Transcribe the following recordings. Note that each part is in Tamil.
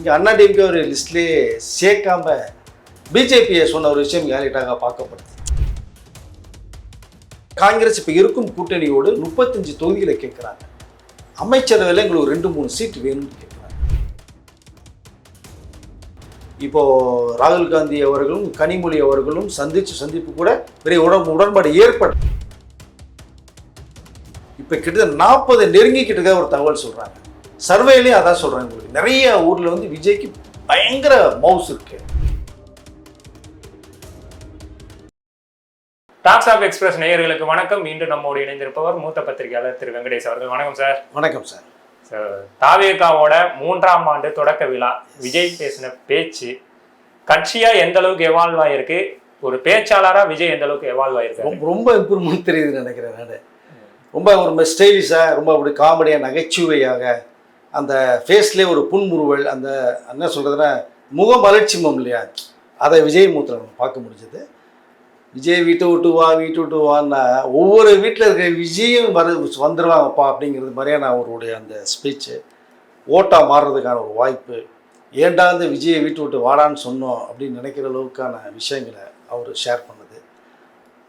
இங்கே அண்ணாடிஎம்கே ஒரு லிஸ்ட்லேயே சேர்க்காம பிஜேபியை சொன்ன ஒரு விஷயம் வேலைட்டாக பார்க்கப்படுது. காங்கிரஸ் இப்போ இருக்கும் கூட்டணியோடு 35 தொகுதிகளை கேட்குறாங்க. அமைச்சரவையில் எங்களுக்கு 2-3 சீட்டு வேணும்னு கேட்குறாங்க. இப்போது ராகுல் காந்தி அவர்களும் கனிமொழி அவர்களும் சந்திப்பு கூட பெரிய உடன்பாடு ஏற்படும். இப்போ கிட்டத்தட்ட 40 நெருங்கிக்கிட்டு இருக்க ஒரு தகவல் சொல்கிறாங்க. சர்வேலையும் அதான் சொல்கிறாங்க. உங்களுக்கு நிறைய ஊரில் வந்து விஜய்க்கு பயங்கர மவுஸ் இருக்கு. டாக்ஸ் ஆஃப் எக்ஸ்பிரஸ் நேயர்களுக்கு வணக்கம். இன்று நம்மோடு இணைந்திருப்பவர் மூத்த பத்திரிகையாளர் திரு வெங்கடேஷ் அவர்கள். வணக்கம் சார். வணக்கம் சார். தாவேகாவோட 3ஆம் ஆண்டு தொடக்க விழா, விஜய் பேசின பேச்சு கட்சியா எந்த அளவுக்கு எவால்வ் ஆயிருக்கு, ஒரு பேச்சாளராக விஜய் எந்த அளவுக்கு எவால்வ் ஆயிருக்கு? ரொம்ப இம்ப்ரூவ்மெண்ட் தெரியுதுன்னு நினைக்கிறேன். நான் ரொம்ப ஒரு ஸ்டைலிஷாக, ரொம்ப அப்படி காமெடியாக, நகைச்சுவையாக, அந்த ஃபேஸ்லேயே ஒரு புன்முறுவல், அந்த என்ன சொல்கிறதுனா முகமலட்சிமம் இல்லையா, அதை விஜய் மூத்தில் நம்ம பார்க்க முடிஞ்சது. விஜய் வீட்டை விட்டு வான்னா ஒவ்வொரு வீட்டில் இருக்கிற விஜயும் வந்துடுவாங்கப்பா அப்படிங்கிறது மாதிரியான அவருடைய அந்த ஸ்பீச்சு ஓட்டாக மாறுறதுக்கான ஒரு வாய்ப்பு. ஏண்டா அந்த விஜயை வீட்டை விட்டு வாடான்னு சொன்னோம் அப்படின்னு நினைக்கிற அளவுக்கான விஷயங்களை அவர் ஷேர் பண்ணது.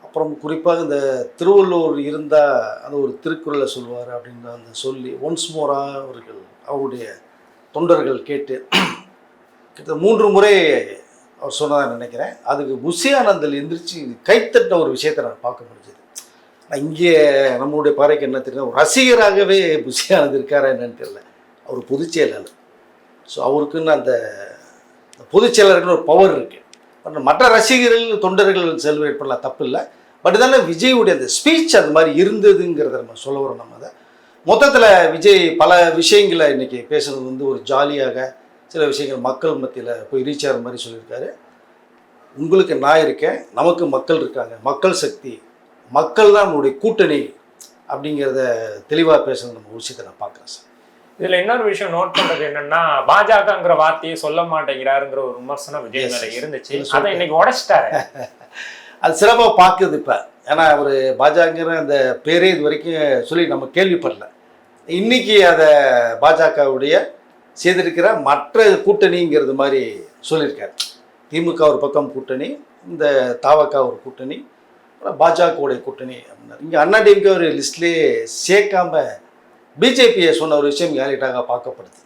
அப்புறம் குறிப்பாக இந்த திருவள்ளுவர் இருந்தால் அந்த ஒரு திருக்குறளை சொல்லுவார் அப்படின்னு அந்த சொல்லி ஒன்ஸ் மோராக அவருடைய தொண்டர்கள் கேட்டு கிட்ட 3 முறை அவர் சொன்னதாக நினைக்கிறேன். அதுக்கு புஷி ஆனந்தில் எந்திரிச்சு கைத்தட்ட ஒரு விஷயத்தை நான் பார்க்க முடிஞ்சது. இங்கே நம்மளுடைய பாறைக்கு என்ன தெரியும், ஒரு ரசிகராகவே புஷி ஆனந்த் இருக்காரா என்னன்னு தெரியல. அவர் பொதுச் செயலாளர். ஸோ அவருக்குன்னு அந்த பொதுச் செயலாளருக்குன்னு ஒரு பவர் இருக்குது. மற்ற ரசிகர்கள் தொண்டர்கள் செலிப்ரேட் பண்ணலாம், தப்பு இல்லை. பட் இதெல்லாம் விஜயுடைய அந்த ஸ்பீச் அது மாதிரி இருந்ததுங்கிறத நம்ம சொல்ல வரோம். நம்ம அதை மொத்தத்தில் விஜய் பல விஷயங்களை இன்றைக்கி பேசுகிறது வந்து ஒரு ஜாலியாக, சில விஷயங்கள் மக்கள் மத்தியில் போய் ரீச் ஆகிற மாதிரி சொல்லியிருக்காரு. உங்களுக்கு நான் இருக்கேன், நமக்கு மக்கள் இருக்காங்க, மக்கள் சக்தி, மக்கள் தான் நம்மளுடைய கூட்டணி அப்படிங்கிறத தெளிவாக பேசுகிறது நம்ம விஷயத்தை நான் பார்க்குறேன் சார். இதில் இன்னொரு விஷயம் நோட் பண்ணுறது என்னென்னா, பாஜகங்கிற வார்த்தையை சொல்ல மாட்டேங்கிறாருங்கிற ஒரு விமர்சனம் விஜய் மேலே இருந்துச்சு. அதை இன்னைக்கு உடைச்சிட்டாரு. அது சிறப்பாக பார்க்குது இப்போ. ஏன்னா அவர் பாஜகங்கிற அந்த பேரே இது வரைக்கும் சொல்லி நம்ம கேள்விப்படல. இன்றைக்கி அதை பாஜகவுடைய செய்திருக்கிற மற்ற கூட்டணிங்கிறது மாதிரி சொல்லியிருக்காரு. திமுக ஒரு பக்கம் கூட்டணி, இந்த தாவக ஒரு கூட்டணி, பாஜகவுடைய கூட்டணி அப்படின்னாரு. இங்கே அண்ணாடிஎம்கே ஒரு லிஸ்ட்லேயே சேர்க்காம பிஜேபியை சொன்ன ஒரு விஷயம் வேலைட்டாக பார்க்கப்படுது.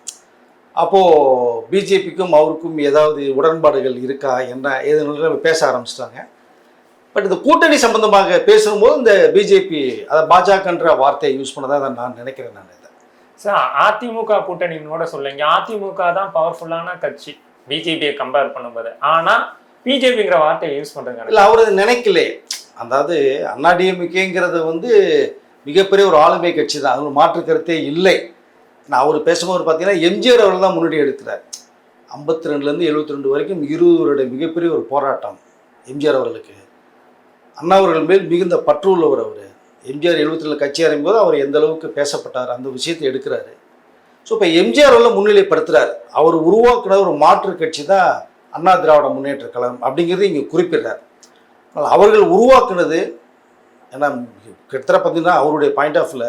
அப்போது பிஜேபிக்கும் அவருக்கும் ஏதாவது உடன்பாடுகள் இருக்கா என்ன ஏதுன்னு பேச ஆரம்பிச்சிட்டாங்க. பட் இந்த கூட்டணி சம்பந்தமாக பேசும்போது இந்த பிஜேபி அதை பாஜகன்ற வார்த்தையை யூஸ் பண்ணதாக நான் நினைக்கிறேன். நான் இதை சார் அதிமுக கூட்டணியோட சொல்லுங்க, அதிமுக தான் பவர்ஃபுல்லான கட்சி பிஜேபியை கம்பேர் பண்ணும்போது. ஆனால் பிஜேபிங்கிற வார்த்தையை யூஸ் பண்ணுறாங்க இல்லை, அவர் நினைக்கல. அதாவது அண்ணாடிஎம்கேங்கிறது வந்து மிகப்பெரிய ஒரு ஆளுமை கட்சி தான், அது மாற்று கருத்தே இல்லை. நான் அவர் பேசும்போது பார்த்தீங்கன்னா எம்ஜிஆர் அவர்கள் தான் முன்னாடி எடுக்கிறார். 52லேருந்து 72 வரைக்கும் 20 வருட மிகப்பெரிய ஒரு போராட்டம் எம்ஜிஆர் அவர்களுக்கு. அண்ணா அவர்கள் மேல் மிகுந்த பற்று உள்ளவர் அவர். எம்ஜிஆர் 72 கட்சி ஆரம்பிக்கும்போது அவர் எந்த அளவுக்கு பேசப்பட்டார் அந்த விஷயத்தை எடுக்கிறாரு. ஸோ இப்போ எம்ஜிஆர் அவர்கள் முன்னிலைப்படுத்துகிறார். அவர் உருவாக்குன ஒரு மாற்று கட்சி தான் அண்ணா திராவிட முன்னேற்ற கழகம் அப்படிங்கிறது இங்கே குறிப்பிடுறார். அவர்கள் உருவாக்குனது ஏன்னா கிட்டத்தட்ட பார்த்தீங்கன்னா அவருடைய பாயிண்ட் ஆஃப்ல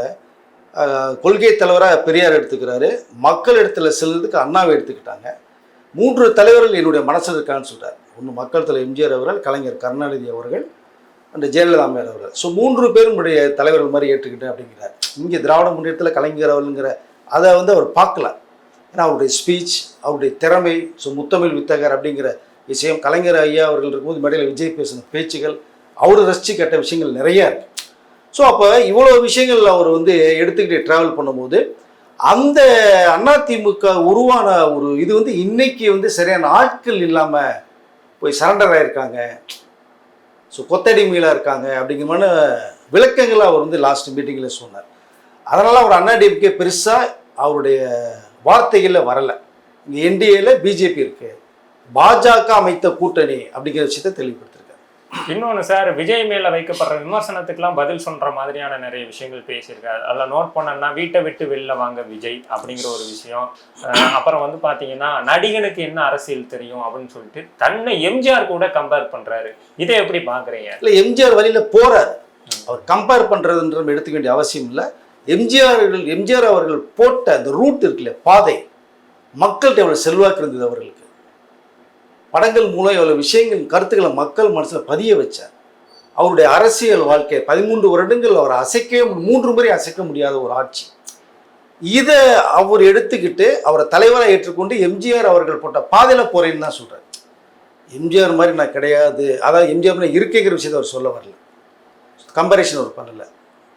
கொள்கை தலைவராக பெரியார் எடுத்துக்கிறாரு, மக்கள் இடத்துல செல்றதுக்கு அண்ணாவை எடுத்துக்கிட்டாங்க. 3 தலைவர்கள் என்னுடைய மனசில் இருக்கான்னு சொல்கிறார். ஒன்று மக்கள் தலைவர் எம்ஜிஆர் அவர்கள், கலைஞர் கருணாநிதி அவர்கள், அந்த ஜெயலலிதா அம்மையார் அவர்கள். ஸோ 3 பேரும் உடைய தலைவர்கள் மாதிரி ஏற்றுக்கிட்டேன் அப்படிங்கிறார். இங்கே திராவிட முன்னேற்றத்தில் கலைஞர் அவர்களுங்கிற அதை வந்து அவர் பார்க்கல. ஏன்னா அவருடைய ஸ்பீச், அவருடைய திறமை, ஸோ முத்தமிழ் வித்தகர் அப்படிங்கிற விஷயம், கலைஞர் ஐயா அவர்கள் இருக்கும்போது மேடையில் விஜய் பேசின பேச்சுகள், அவர் ரசித்து கேட்ட விஷயங்கள் நிறையா இருக்குது. ஸோ அப்போ இவ்வளோ விஷயங்கள் அவர் வந்து எடுத்துக்கிட்டு ட்ராவல் பண்ணும்போது அந்த அதிமுக உருவான ஒரு இது வந்து இன்னைக்கு வந்து சரியான ஆட்கள் இல்லாமல் போய் சரண்டர் ஆகிருக்காங்க, ஸோ கொத்தடிமையிலாக இருக்காங்க அப்படிங்கிற விளக்கங்களை அவர் வந்து லாஸ்ட் மீட்டிங்கில் சொன்னார். அதனால் அவர் அண்ணாடிஎம்கே பெருசாக அவருடைய வார்த்தைகளில் வரலை. இங்கே என்டிஏல பிஜேபி இருக்குது, பாஜக அமைத்த கூட்டணி அப்படிங்கிற விஷயத்தை தெளிவுபடுத்திருக்காரு. இன்னொன்று சார், விஜய் மேலே வைக்கப்படுற விமர்சனத்துக்கெல்லாம் பதில் சொல்கிற மாதிரியான நிறைய விஷயங்கள் பேசியிருக்காரு. அதில் நோட் பண்ணனா வீட்டை விட்டு வெளில வாங்க விஜய் அப்படிங்கிற ஒரு விஷயம். அப்புறம் வந்து பார்த்தீங்கன்னா நடிகனுக்கு என்ன அரசியல் தெரியும் அப்படின்னு சொல்லிட்டு தன்னை எம்ஜிஆர் கூட கம்பேர் பண்ணுறாரு. இதை எப்படி பார்க்குறீங்க? இல்லை, எம்ஜிஆர் வழியில் போகிறார். அவர் கம்பேர் பண்ணுறதுன்ற எடுத்துக்க வேண்டிய அவசியம் இல்லை. எம்ஜிஆர் அவர்கள் போட்ட அந்த ரூட் இருக்குல்ல, பாதை, மக்கள்கிட்ட எவ்வளோ செல்வாக்கு இருந்தது அவர்களுக்கு, படங்கள் மூலம் எவ்வளோ விஷயங்கள் கருத்துக்களை மக்கள் மனசில் பதிய வச்சார். அவருடைய அரசியல் வாழ்க்கை 13 வருடங்கள் அவர் அசைக்கவே 3 முறை அசைக்க முடியாத ஒரு ஆட்சி. இதை அவர் எடுத்துக்கிட்டு அவரை தலைவராக ஏற்றுக்கொண்டு எம்ஜிஆர் அவர்கள் போட்ட பாதையில் போறேன்னு தான் சொல்கிறார். எம்ஜிஆர் மாதிரி நான் கிடையாது, அதாவது எம்ஜிஆர் இருக்குங்கிற விஷயத்தை அவர் சொல்ல வரல, கம்பேரிஷன் அவர் பண்ணலை,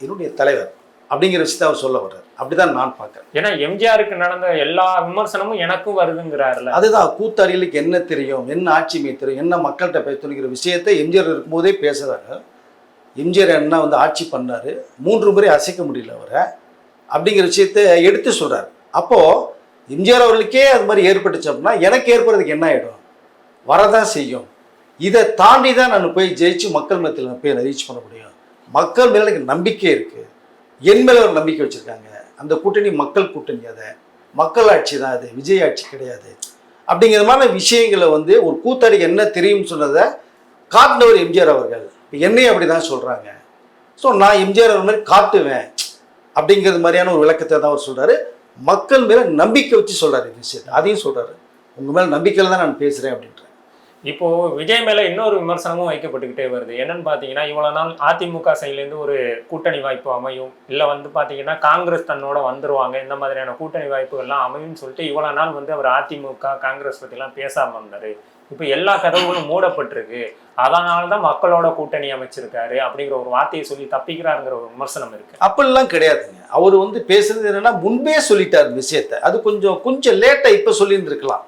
என்னுடைய தலைவர் அப்படிங்கிற விஷயத்தை அவர் சொல்ல வர்றார். அப்படிதான் நான் பார்க்குறேன். ஏன்னா எம்ஜிஆருக்கு நடந்த எல்லா விமர்சனமும் எனக்கும் வருதுங்கிறாருல. அதுதான் கூத்தாடிகளுக்கு என்ன தெரியும், என்ன ஆட்சிமை தெரியும், என்ன மக்கள்கிட்ட பேசணுங்கிற விஷயத்தை எம்ஜிஆர் இருக்கும்போதே பேசுகிறாங்க. எம்ஜிஆர் என்ன வந்து ஆட்சி பண்ணார், 3 முறை அசைக்க முடியல அவரை அப்படிங்கிற விஷயத்தை எடுத்து சொல்கிறார். அப்போது எம்ஜிஆர் அவர்களுக்கே அது மாதிரி ஏற்பட்டுச்சு அப்படின்னா எனக்கு ஏற்படுறதுக்கு என்ன ஆகிடும், வரதான் செய்யும். இதை தாண்டி தான் நான் போய் ஜெயிச்சு மக்கள் மத்தியில் போய் ரீச் பண்ண முடியும். மக்கள் மேலே எனக்கு நம்பிக்கை இருக்குது, என் மேலே ஒரு நம்பிக்கை வச்சுருக்காங்க. அந்த கூட்டணி மக்கள் கூட்டணி, அதை மக்கள் ஆட்சி தான், அது விஜய் ஆட்சி கிடையாது அப்படிங்கிற மாதிரி விஷயங்களை வந்து ஒரு கூத்தாடிக்கு என்ன தெரியும்னு சொன்னதை காட்டினவர் எம்ஜிஆர் அவர்கள். என்னையும் அப்படி தான் சொல்கிறாங்க. ஸோ நான் எம்ஜிஆர் அவர் மாதிரி காட்டுவேன் அப்படிங்கிறது மாதிரியான ஒரு விளக்கத்தை தான் அவர் சொல்கிறாரு. மக்கள் மேலே நம்பிக்கை வச்சு சொல்கிறாரு விஷயத்தை, அதையும் சொல்கிறாரு. உங்கள் மேலே நம்பிக்கையில் தான் நான் பேசுகிறேன் அப்படின்ற. இப்போ விஜய் மேல இன்னொரு விமர்சனமும் வைக்கப்பட்டுக்கிட்டே வருது. என்னன்னு பாத்தீங்கன்னா, இவ்வளவு நாள் அதிமுக சைட்லேருந்து ஒரு கூட்டணி வாய்ப்பு அமையும், இல்லை வந்து பாத்தீங்கன்னா காங்கிரஸ் தன்னோட வந்துருவாங்க, இந்த மாதிரியான கூட்டணி வாய்ப்புகள்லாம் அமையும்னு சொல்லிட்டு இவ்வளவு நாள் வந்து அவர் அதிமுக காங்கிரஸ் பற்றிலாம் பேசாம இருந்தாரு. இப்போ எல்லா கதவுகளும் மூடப்பட்டிருக்கு, அதனால தான் மக்களோட கூட்டணி அமைச்சிருக்காரு அப்படிங்கிற ஒரு வார்த்தையை சொல்லி தப்பிக்கிறாருங்கிற ஒரு விமர்சனம் இருக்கு. அப்படிலாம் கிடையாதுங்க. அவர் வந்து பேசுறது என்னன்னா முன்பே சொல்லிட்டார் விஷயத்தை, அது கொஞ்சம் லேட்டாக இப்போ சொல்லியிருந்துருக்கலாம்.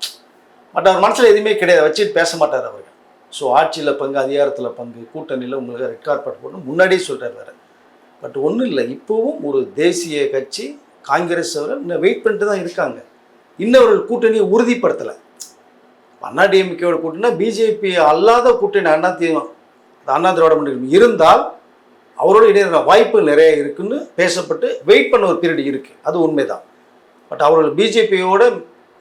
பட் அவர் மனசில் எதுவுமே கிடையாது, வச்சுட்டு பேச மாட்டார் அவர்கள். ஸோ ஆட்சியில் பங்கு, அதிகாரத்தில் பங்கு, கூட்டணியில் உங்களுக்கு ரெட் கார்பெட் போட்டு முன்னாடியே சொல்கிறார் வேறு. பட் ஒன்றும் இல்லை, இப்போவும் ஒரு தேசிய கட்சி காங்கிரஸ் அவர்கள் இன்னும் வெயிட் பண்ணிட்டு தான் இருக்காங்க. இன்னவர்கள் கூட்டணியை உறுதிப்படுத்தலை. அண்ணாடிஎம்கேயோட கூட்டணினா பிஜேபி அல்லாத கூட்டணி அண்ணா திராவிட முன்னேற்ற இருந்தால் அவரோட இடையில வாய்ப்பு நிறைய இருக்குன்னு பேசப்பட்டு வெயிட் பண்ண ஒரு பீரியட் இருக்குது, அது உண்மைதான். பட் அவர்கள் பிஜேபியோட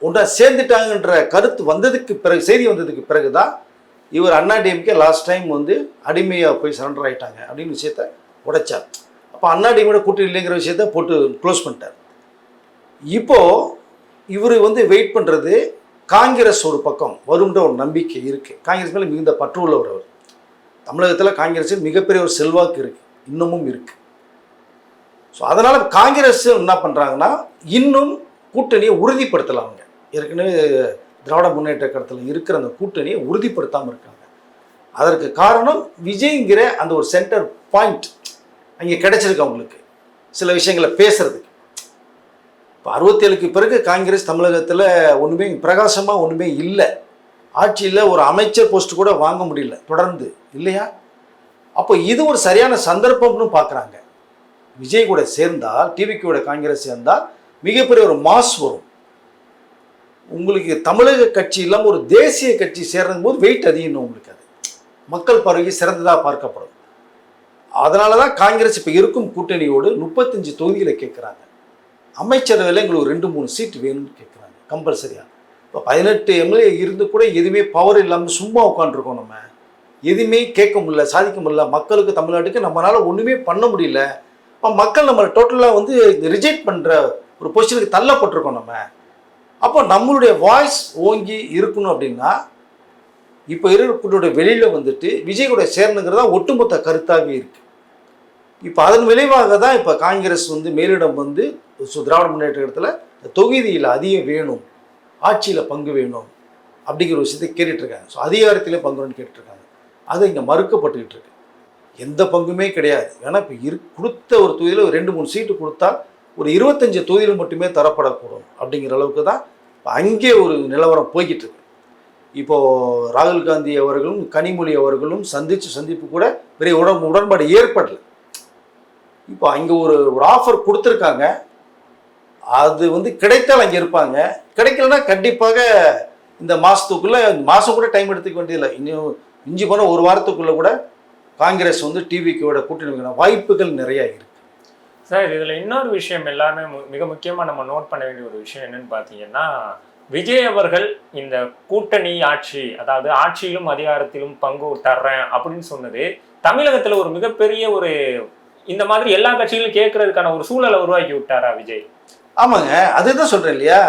ஒன்றா சேர்ந்துட்டாங்கன்ற கருத்து வந்ததுக்கு பிறகு, செய்தி வந்ததுக்கு பிறகு தான் இவர் அண்ணாடிஎம்கே லாஸ்ட் டைம் வந்து அடிமையாக போய் சரண்டர் ஆகிட்டாங்க அப்படின்னு விஷயத்த உடைச்சார். அப்போ அண்ணாடிஎம்கோட கூட்டணி இல்லைங்கிற விஷயத்த போட்டு க்ளோஸ் பண்ணிட்டார். இப்போது இவர் வந்து வெயிட் பண்ணுறது காங்கிரஸ் ஒரு பக்கம் வரும்ன்ற ஒரு நம்பிக்கை இருக்குது. காங்கிரஸ் மேலே மிகுந்த பற்று உள்ளவர் அவர். தமிழகத்தில் காங்கிரஸில் மிகப்பெரிய ஒரு செல்வாக்கு இருக்குது, இன்னமும் இருக்குது. ஸோ அதனால் காங்கிரஸ் என்ன பண்ணுறாங்கன்னா இன்னும் கூட்டணியை உறுதிப்படுத்தலாம். அவங்க ஏற்கனவே திராவிட முன்னேற்ற கழகத்தில் இருக்கிற அந்த கூட்டணியை உறுதிப்படுத்தாமல் இருக்காங்க. அதற்கு காரணம் விஜய்ங்கிற அந்த ஒரு சென்டர் பாயிண்ட் அங்கே கிடைச்சிருக்கு அவங்களுக்கு சில விஷயங்களை பேசுறதுக்கு. இப்போ 67க்கு பிறகு காங்கிரஸ் தமிழகத்தில் ஒன்றுமே பிரகாசமாக ஒன்றுமே இல்லை. ஆட்சியில் ஒரு அமைச்சர் போஸ்ட் கூட வாங்க முடியல தொடர்ந்து, இல்லையா? அப்போ இது ஒரு சரியான சந்தர்ப்பம்னு பார்க்குறாங்க. விஜய் கூட சேர்ந்தால், டிவிக்கு காங்கிரஸ் சேர்ந்தால் மிகப்பெரிய ஒரு மாஸ் வரும். உங்களுக்கு தமிழக கட்சி இல்லாமல் ஒரு தேசிய கட்சி சேர்றது போது வெயிட் அதிகம், உங்களுக்கு அது மக்கள் பார்வைக்கு சிறந்ததாக பார்க்கப்படும். அதனால தான் காங்கிரஸ் இப்போ இருக்கும் கூட்டணியோடு 35 தொகுதிகளை கேட்குறாங்க. அமைச்சரவையில் எங்களுக்கு 2-3 சீட் வேணும்னு கேட்குறாங்க கம்பல்சரியாக. இப்போ 18 எம்எல்ஏ இருந்து கூட எதுவுமே பவர் இல்லாமல் சும்மா உட்காந்துருக்கோம். நம்ம எதுவுமே கேட்க முடியல, சாதிக்க முடியல. மக்களுக்கு, தமிழ்நாட்டுக்கு நம்மளால் ஒன்றுமே பண்ண முடியல. மக்கள் நம்மளை டோட்டலாக வந்து ரிஜெக்ட் பண்ணுற ஒரு பொசிஷனுக்கு தள்ளப்பட்டிருக்கோம் நம்ம. அப்போ நம்மளுடைய வாய்ஸ் ஓங்கி இருக்கணும் அப்படின்னா இப்போ இருக்கிற வெளியில் வந்துட்டு விஜய் கூட சேரணுங்கிறதா ஒட்டுமொத்த கருத்தாகவே இருக்குது. இப்போ அதன் விளைவாக தான் இப்போ காங்கிரஸ் வந்து மேலிடம் வந்து திராவிட முன்னேற்ற கழகத்தில் தொகுதியில் அதிகம் வேணும், ஆட்சியில் பங்கு வேணும் அப்படிங்கிற ஒரு விஷயத்தை கேட்டுட்ருக்காங்க. ஸோ அதிகாரத்திலே பங்கு வேணும்னு கேட்டுட்ருக்காங்க. அது இங்கே மறுக்கப்பட்டுக்கிட்டு இருக்கு. எந்த பங்குமே கிடையாது. ஏன்னா இப்போ கொடுத்த ஒரு தொகுதியில் 2-3 சீட்டு கொடுத்தா ஒரு 25 தொகுதியில் மட்டுமே தரப்படக்கூடும் அப்படிங்கிற அளவுக்கு தான் அங்கே ஒரு நிலவரம் போய்கிட்டு இருக்கு. இப்போது ராகுல் காந்தி அவர்களும் கனிமொழி அவர்களும் சந்திப்பு கூட பெரிய உடன்பாடு ஏற்படலை. இப்போ அங்கே ஒரு ஆஃபர் கொடுத்துருக்காங்க. அது வந்து கிடைத்தால் அங்கே இருப்பாங்க, கிடைக்கலன்னா கண்டிப்பாக இந்த மாதம் கூட டைம் எடுத்துக்க வேண்டியதில்லை. இன்னும் இஞ்சி போனால் ஒரு வாரத்துக்குள்ளே கூட காங்கிரஸ் வந்து டிவிக்கோட கூட்டணி வாய்ப்புகள் நிறையா இருக்குது. சார், இதில் இன்னொரு விஷயம் எல்லாருமே மிக முக்கியமாக நம்ம நோட் பண்ண வேண்டிய ஒரு விஷயம் என்னன்னு பார்த்தீங்கன்னா, விஜய் அவர்கள் இந்த கூட்டணி ஆட்சி, அதாவது ஆட்சியிலும் அதிகாரத்திலும் பங்கு தர்றேன் அப்படின்னு சொன்னது தமிழகத்தில் ஒரு மிகப்பெரிய ஒரு இந்த மாதிரி எல்லா கட்சிகளும் கேட்கறதுக்கான ஒரு சூழலை உருவாக்கி விட்டாரா விஜய்? ஆமாங்க, அதுதான் சொல்கிறேன் இல்லையா.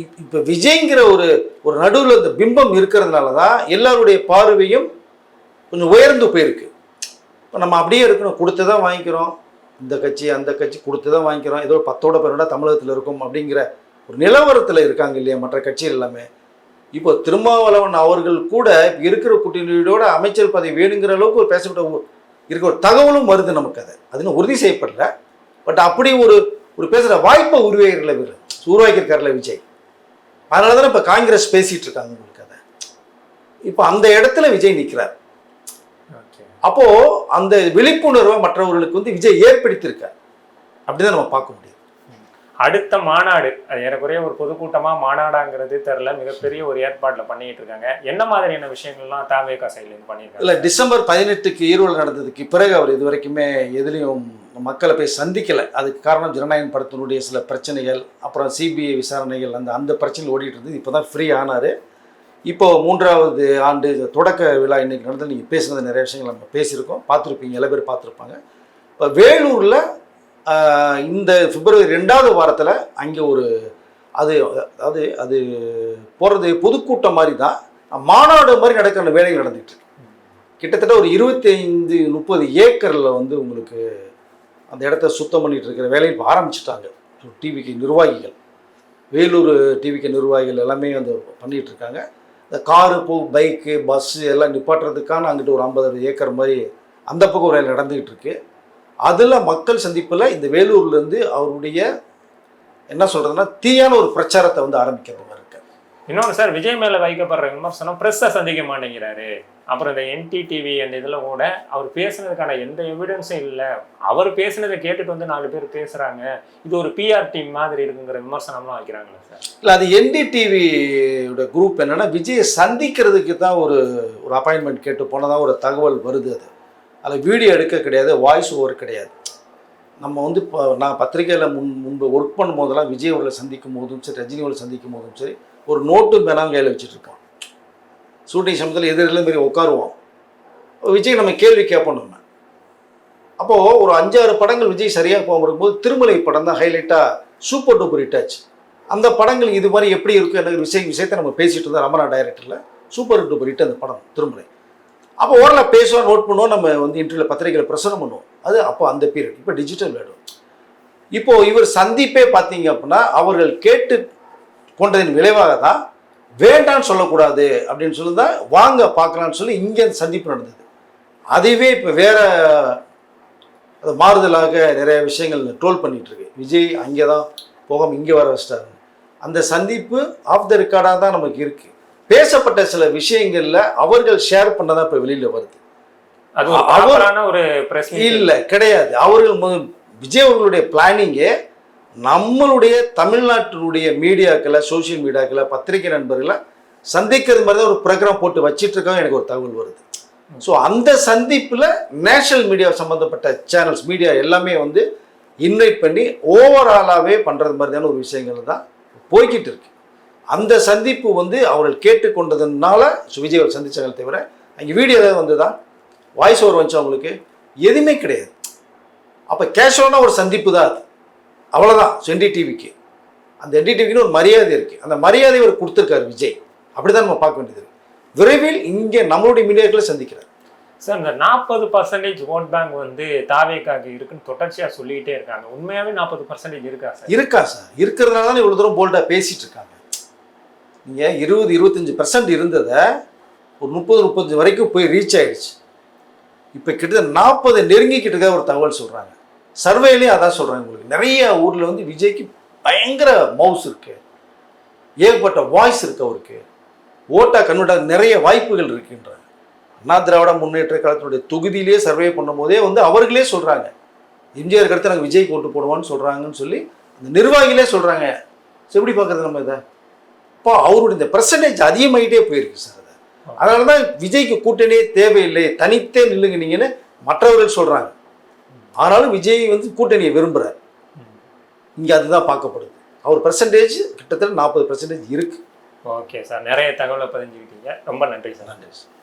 இப்போ விஜய்ங்கிற ஒரு ஒரு நடுவில் இந்த பிம்பம் இருக்கிறதுனால தான் எல்லாருடைய பார்வையும் கொஞ்சம் உயர்ந்து போயிருக்கு. இப்போ நம்ம அப்படியே இருக்கணும், கொடுத்து தான் வாங்கிக்கிறோம், இந்த கட்சி அந்த கட்சி கொடுத்து தான் வாங்கிக்கிறோம், ஏதோ 10ஓட 12 தமிழகத்தில் இருக்கும் அப்படிங்கிற ஒரு நிலவரத்தில் இருக்காங்க இல்லையா மற்ற கட்சிகள் எல்லாமே. இப்போ திருமாவளவன் அவர்கள் கூட இருக்கிற கூட்டணியோட அமைச்சர் பதவி வேணுங்கிற அளவுக்கு ஒரு பேசப்பட்ட இருக்கிற ஒரு தகவலும் வருது நமக்கு. அது உறுதி செய்யப்படல. பட் அப்படி ஒரு பேசுகிற வாய்ப்பை உருவாக்கியிருக்காருல விஜய். அதனால தானே இப்போ காங்கிரஸ் பேசிட்டு இருக்காங்க உங்களுக்கு. அதை இப்போ அந்த இடத்துல விஜய் நிற்கிறார். அப்போ அந்த விழிப்புணர்வை மற்றவர்களுக்கு வந்து விஜய் ஏற்படுத்தியிருக்கார். அப்படிதான் நம்ம பார்க்க முடியும். அடுத்த மாநாடு அது ஏறக்குறைய ஒரு பொதுக்கூட்டமா மாநாடாங்கிறது தெரியல, மிகப்பெரிய ஒரு ஏற்பாட்டில் பண்ணிட்டு இருக்காங்க. என்ன மாதிரியான விஷயங்கள்லாம் தாவேகா சைட்லேருந்து பண்ணியிருக்காங்க? இல்லை, டிசம்பர் 18க்கு ஈரோடு நடந்ததுக்கு பிறகு அவர் இது வரைக்குமே எதுலேயும் மக்களை போய் சந்திக்கலை. அதுக்கு காரணம் ஜனநாயகம் படத்தினுடைய சில பிரச்சனைகள், அப்புறம் சிபிஐ விசாரணைகள், அந்த பிரச்சனைகள் ஓடிட்டு இருந்தது. இப்போ தான் ஃப்ரீ ஆனார். இப்போ 3வது ஆண்டு தொடக்க விழா இன்னைக்கு நடந்து நீங்கள் பேசுனது நிறைய விஷயங்கள் நம்ம பேசியிருக்கோம், பார்த்துருப்பீங்க, எல்லா பேர் பார்த்துருப்பாங்க. இப்போ வேலூரில் இந்த பிப்ரவரி 2வது வாரத்தில் அங்கே அது போகிறது பொதுக்கூட்டம் மாதிரி தான், மாநாடு மாதிரி நடக்கிற வேலைகள் நடந்துகிட்டு இருக்கு. கிட்டத்தட்ட ஒரு 25-30 ஏக்கரில் வந்து உங்களுக்கு அந்த இடத்த சுத்தம் பண்ணிட்டு இருக்கிற வேலையை இப்போ ஆரம்பிச்சிட்டாங்க. டிவிக்கு நிர்வாகிகள், வேலூர் டிவிக்கு நிர்வாகிகள் எல்லாமே வந்து பண்ணிகிட்டு இருக்காங்க. இந்த காரு பைக்கு பஸ்ஸு எல்லாம் நிப்பாட்டுறதுக்கான அங்கிட்டு ஒரு 50 ஏக்கர் மாதிரி அந்த பக்கம் ஒரு வேலை நடந்துக்கிட்டு இருக்கு. அதில் மக்கள் சந்திப்பில் இந்த வேலூர்லேருந்து அவருடைய என்ன சொல்கிறதுனா தீயான ஒரு பிரச்சாரத்தை வந்து ஆரம்பிக்கிற மாதிரி இருக்கு. இன்னொன்று சார், விஜய் மேலே வைக்கப்படுற விமர்சனம் ப்ரெஸ்ஸை சந்திக்க மாட்டேங்கிறாரு. அப்புறம் இந்த NTTV அந்த இதில் கூட அவர் பேசுனதுக்கான எந்த எவிடன்ஸும் இல்லை. அவர் பேசுனதை கேட்டுட்டு வந்து 4 பேர் பேசுகிறாங்க, இது ஒரு PR டீம் மாதிரி இருக்குங்கிற விமர்சனம்லாம் வைக்கிறாங்களே சார். இல்லை, அது NDTVயோட குரூப் என்னென்னா விஜயை சந்திக்கிறதுக்கு தான் ஒரு அப்பாயின்மெண்ட் கேட்டு போனதான் ஒரு தகவல் வருது. அதில் வீடியோ எடுக்க கிடையாது, வாய்ஸ் ஓவர் கிடையாது. நம்ம வந்து இப்போ நான் பத்திரிகையில் முன்பு ஒர்க் பண்ணும் போதெல்லாம் விஜய் அவர்களை சந்திக்கும் போதும் சரி, ரஜினி அவர்களை சந்திக்கும் போதும் சரி, ஒரு நோட்டு பேனாலும் கையில் வச்சுட்ருக்கோம். ஷூட்டிங் சமயத்தில் எதிரில் மாரி உட்காருவோம். விஜய் நம்ம கேள்வி கேட்போம். நம்ம அப்போது ஒரு 5-6 படங்கள் விஜய் சரியாக போகாமல் இருக்கும்போது திருமலை படம் தான் ஹைலைட்டாக சூப்பர் டூப்பர் ஹிட் ஆச்சு. அந்த படங்கள் இது மாதிரி எப்படி இருக்கும் எனக்கு விஷயத்தை நம்ம பேசிகிட்டு இருந்தோம். ரமணா டைரக்டரில் சூப்பர் டூப்பர் ஹிட் அந்த படம் திருமலை. அப்போ ஓரளவு பேசுவோம், நோட் பண்ணுவோம், நம்ம வந்து இன்டர்வியூவில் பத்திரிகையில் பிரசுரம் பண்ணுவோம். அது அப்போ அந்த பீரியட். இப்போ டிஜிட்டல் வேணும். இப்போது இவர் சந்திப்பே பார்த்தீங்க அப்படின்னா அவர்கள் கேட்டு கொண்டதின் விளைவாக தான் வேண்டான்னு சொல்லக்கூடாது அப்படின்னு சொல்லி தான் வாங்க பார்க்கலான்னு சொல்லி இங்கே சந்திப்பு நடந்தது. அதுவே இப்போ வேற மாறுதலாக நிறைய விஷயங்கள் ட்ரோல் பண்ணிகிட்டு இருக்கு. விஜய் அங்கே தான் போகாமல் இங்கே வர வச்சிட்டாரு. அந்த சந்திப்பு ஆஃப் த ரெக்கார்டாக தான் நமக்கு இருக்குது. பேசப்பட்ட சில விஷயங்கள்ல அவர்கள் ஷேர் பண்ணதான் இப்போ வெளியில் வருது. இல்லை கிடையாது. அவர்கள் விஜய் அவர்களுடைய பிளானிங்கே நம்மளுடைய தமிழ்நாட்டினுடைய மீடியாக்களை, சோசியல் மீடியாக்களை, பத்திரிகை நண்பர்களை சந்திக்கிறது மாதிரி தான் ஒரு ப்ரோக்ராம் போட்டு வச்சிட்டு இருக்காங்க. எனக்கு ஒரு தகவல் வருது. ஸோ அந்த சந்திப்பில் நேஷனல் மீடியா சம்மந்தப்பட்ட சேனல்ஸ் மீடியா எல்லாமே வந்து இன்வைட் பண்ணி ஓவராலாகவே பண்ணுறது மாதிரியான ஒரு விஷயங்கள் தான் போய்கிட்டு இருக்கு. அந்த சந்திப்பு வந்து அவர்கள் கேட்டுக்கொண்டதுனால விஜய் அவர் சந்திச்சாங்க தவிர அங்கே வீடியோ ஏதாவது வந்து தான் வாய்ஸ் ஓவர் வந்துச்சு அவங்களுக்கு எதுவுமே கிடையாது. அப்போ கேஷுவலான ஒரு சந்திப்பு தான் அது, அவ்வளோதான். NDTVக்கு அந்த NDTVக்குன்னு ஒரு மரியாதை இருக்குது. அந்த மரியாதை அவர் கொடுத்துருக்காரு விஜய். அப்படி தான் நம்ம பார்க்க வேண்டியது. விரைவில் இங்கே நம்மளுடைய மீடியாக்களை சந்திக்கிறார். சார், இந்த 40% ஓட் பேங்க் வந்து தாவேகாக்கு இருக்குன்னு தொடர்ச்சியாக சொல்லிக்கிட்டே இருக்காங்க. உண்மையாகவே 40% இருக்கா சார்? இருக்கா சார். இருக்கிறதுனால தான் இவ்வளோ தூரம் போல்டாக பேசிகிட்டு இருக்காங்க. நீங்கள் 20-25% இருந்ததை ஒரு 30-35 வரைக்கும் போய் ரீச் ஆகிடுச்சு. இப்போ கிட்டத்தட்ட 40 நெருங்கிக்கிட்டு ஒரு தகவல் சொல்கிறாங்க. சர்வேலையும் அதான் சொல்கிறாங்க. உங்களுக்கு நிறைய ஊரில் வந்து விஜய்க்கு பயங்கர மவுஸ் இருக்குது, ஏகப்பட்ட வாய்ஸ் இருக்குது, அவருக்கு ஓட்டா கன்வெர்ட் நிறைய வாய்ப்புகள் இருக்குன்றாங்க. அண்ணா திராவிட முன்னேற்ற கழகத்தினுடைய தொகுதியிலே சர்வே பண்ணும் போதே வந்து அவர்களே சொல்கிறாங்க எம்ஜிஆருக்கு அடுத்து நாங்கள் விஜய்க்கு ஓட்டு போடுவோன்னு சொல்கிறாங்கன்னு சொல்லி அந்த நிர்வாகிகளே சொல்கிறாங்க. எப்படி பார்க்குறது நம்ம இதை? இப்போ அவருடைய இந்த பெர்சன்டேஜ் அதிகமாகிட்டே போயிருக்கு சார். அதனால தான் விஜய்க்கு கூட்டணியே தேவையில்லை, தனித்தே நில்லுங்க நீங்கன்னு மற்றவர்கள் சொல்கிறாங்க. ஆனாலும் விஜய் வந்து கூட்டணியை விரும்புகிறார். இங்கே அதுதான் பார்க்கப்படுது. அவர் பெர்சன்டேஜ் கிட்டத்தட்ட 40% இருக்குது. ஓகே சார், நிறைய தகவலை பதிஞ்சுக்கிட்டீங்க. ரொம்ப நன்றி சார். நன்றி சார்.